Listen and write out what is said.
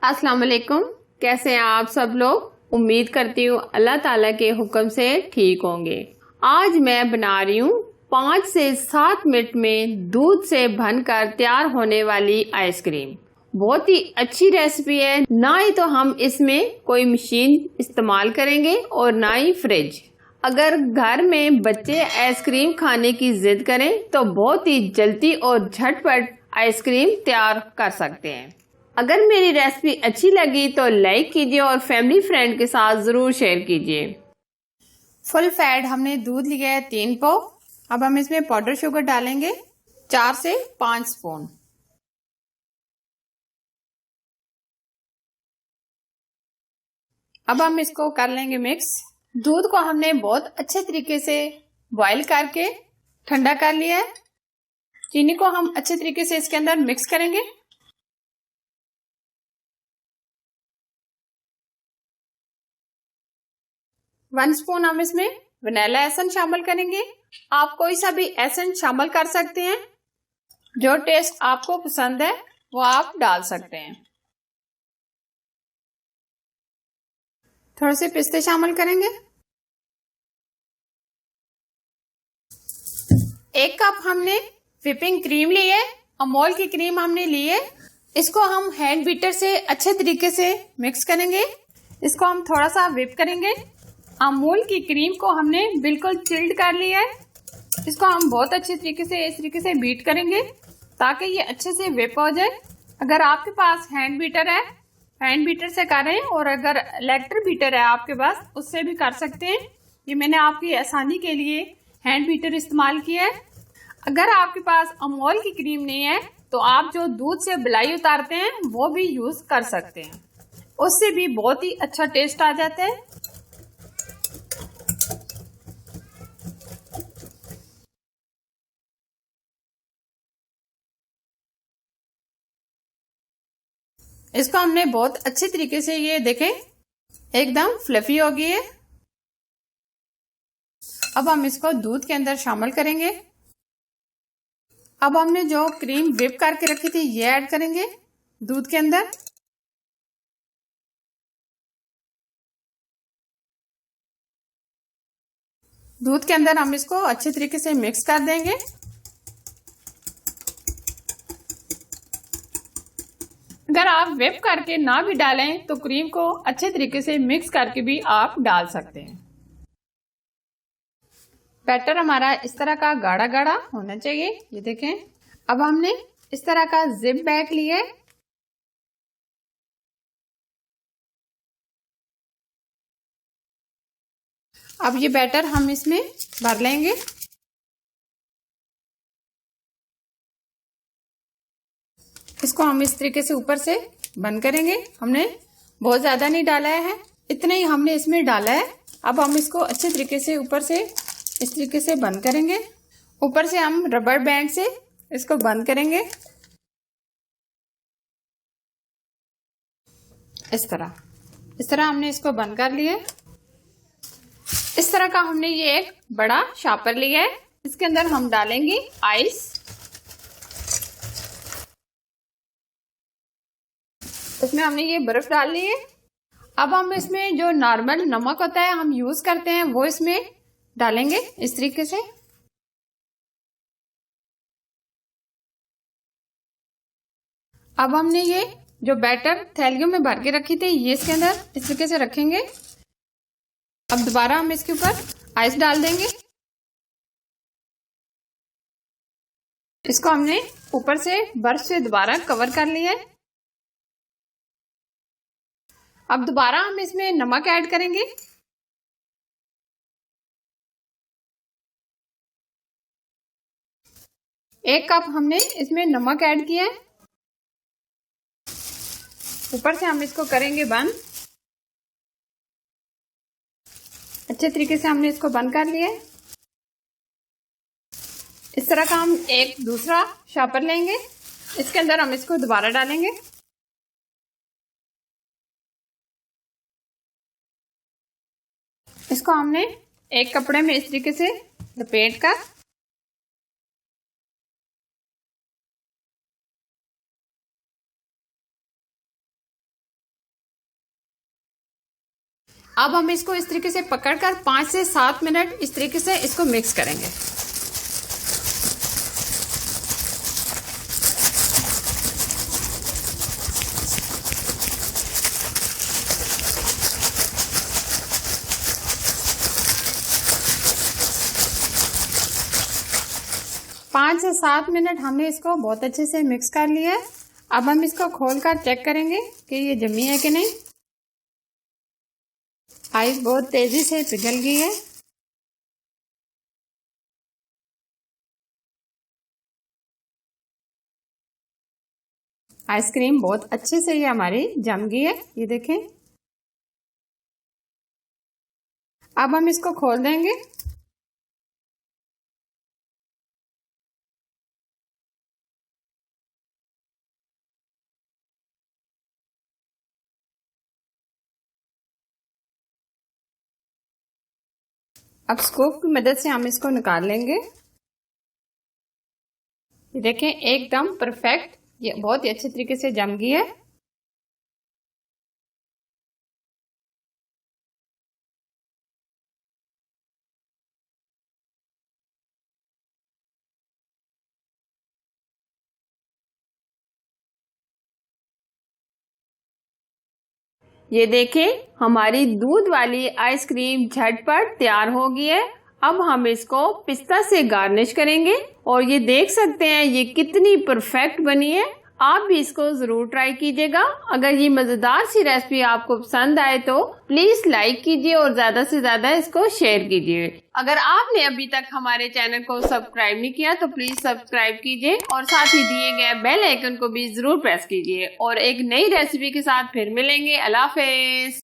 अस्सलाम वालेकुम। कैसे हैं आप सब लोग। उम्मीद करती हूँ अल्लाह ताला के हुक्म से ठीक होंगे। आज मैं बना रही हूँ 5 से 7 मिनट में दूध से बनकर तैयार होने वाली आइसक्रीम। बहुत ही अच्छी रेसिपी है। ना ही तो हम इसमें कोई मशीन इस्तेमाल करेंगे और ना ही फ्रिज। अगर घर में बच्चे आइसक्रीम खाने की जिद करें तो बहुत ही जल्दी और झटपट आइसक्रीम तैयार कर सकते हैं। अगर मेरी रेसिपी अच्छी लगी तो लाइक कीजिए और फैमिली फ्रेंड के साथ जरूर शेयर कीजिए। फुल फैट हमने दूध लिया है 3 पाव। अब हम इसमें पाउडर शुगर डालेंगे 4 से 5 स्पून। अब हम इसको कर लेंगे मिक्स। दूध को हमने बहुत अच्छे तरीके से बॉईल करके ठंडा कर लिया है। चीनी को हम अच्छे तरीके से इसके अंदर मिक्स करेंगे। वन स्पून हम इसमें वनीला एसेंस शामिल करेंगे। आप कोई सा भी एसेंस शामिल कर सकते हैं। जो टेस्ट आपको पसंद है वो आप डाल सकते हैं। थोड़े से पिस्ते शामिल करेंगे। 1 कप हमने व्हिपिंग क्रीम ली है। अमूल की क्रीम हमने ली है। इसको हम हैंड बीटर से अच्छे तरीके से मिक्स करेंगे। इसको हम थोड़ा सा व्हिप करेंगे। अमूल की क्रीम को हमने बिल्कुल चिल्ड कर लिया है। इसको हम बहुत अच्छे तरीके से इस तरीके से बीट करेंगे ताकि ये अच्छे से व्हिप हो जाए। अगर आपके पास हैंड बीटर है, हैंड बीटर से करें, और अगर इलेक्ट्रिक बीटर है आपके पास, उससे भी कर सकते हैं। ये मैंने आपकी आसानी के लिए हैंड बीटर इस्तेमाल किया है। अगर आपके पास अमूल की क्रीम नहीं है तो आप जो दूध से मलाई उतारते हैं वो भी यूज कर सकते हैं। उससे भी बहुत ही अच्छा टेस्ट आ जाता है। इसको हमने बहुत अच्छे तरीके से, ये देखें, एकदम फ्लफी हो गई है। अब हम इसको दूध के अंदर शामिल करेंगे। अब हमने जो क्रीम व्हिप करके रखी थी ये ऐड करेंगे दूध के अंदर। दूध के अंदर हम इसको अच्छे तरीके से मिक्स कर देंगे। अगर आप व्हिप करके ना भी डालें तो क्रीम को अच्छे तरीके से मिक्स करके भी आप डाल सकते हैं। बैटर हमारा इस तरह का गाढ़ा गाढ़ा होना चाहिए। ये देखें। अब हमने इस तरह का जिप बैग लिया है। अब ये बैटर हम इसमें भर लेंगे। इसको हम इस तरीके से ऊपर से बंद करेंगे। हमने बहुत ज्यादा नहीं डाला है, इतना ही हमने इसमें डाला है। अब हम इसको अच्छे तरीके से ऊपर से इस तरीके से बंद करेंगे। ऊपर से हम रबर बैंड से इसको बंद करेंगे इस तरह हमने इसको बंद कर लिया। इस तरह का हमने ये एक बड़ा शापर लिया है। इसके अंदर हम डालेंगे आइस। इसमें हमने ये बर्फ डाल ली है। अब हम इसमें जो नॉर्मल नमक होता है हम यूज करते हैं वो इसमें डालेंगे इस तरीके से। अब हमने ये जो बैटर थैलियों में भर के रखी थी ये इसके अंदर इस तरीके से रखेंगे। अब दोबारा हम इसके ऊपर आइस डाल देंगे। इसको हमने ऊपर से बर्फ से दोबारा कवर कर लिया है। अब दोबारा हम इसमें नमक ऐड करेंगे। एक कप हमने इसमें नमक ऐड किया है। ऊपर से हम इसको करेंगे बंद। अच्छे तरीके से हमने इसको बंद कर लिया है। इस तरह का हम एक दूसरा शापर लेंगे। इसके अंदर हम इसको दोबारा डालेंगे। इसको हमने एक कपड़े में इस तरीके से लपेट कर अब हम इसको इस तरीके से पकड़कर 5 से 7 मिनट इस तरीके से इसको मिक्स करेंगे। पाँच से 7 मिनट हमने इसको बहुत अच्छे से मिक्स कर लिया है। अब हम इसको खोलकर चेक करेंगे कि ये जमी है कि नहीं। आइस बहुत तेजी से पिघल गई है। आइसक्रीम बहुत अच्छे से ये हमारी जम गई है, ये देखें। अब हम इसको खोल देंगे। अब स्कूप की मदद से हम इसको निकाल लेंगे। ये देखें एकदम परफेक्ट, ये बहुत ही अच्छे तरीके से जम गई है। ये देखें हमारी दूध वाली आइसक्रीम झटपट तैयार हो गई है। अब हम इसको पिस्ता से गार्निश करेंगे और ये देख सकते हैं ये कितनी परफेक्ट बनी है। आप भी इसको जरूर ट्राई कीजिएगा। अगर ये मजेदार सी रेसिपी आपको पसंद आए तो प्लीज लाइक कीजिए और ज्यादा से ज्यादा इसको शेयर कीजिए। अगर आपने अभी तक हमारे चैनल को सब्सक्राइब नहीं किया तो प्लीज सब्सक्राइब कीजिए और साथ ही दिए गए बेल आइकन को भी जरूर प्रेस कीजिए। और एक नई रेसिपी के साथ फिर मिलेंगे। अल्लाह हाफिज।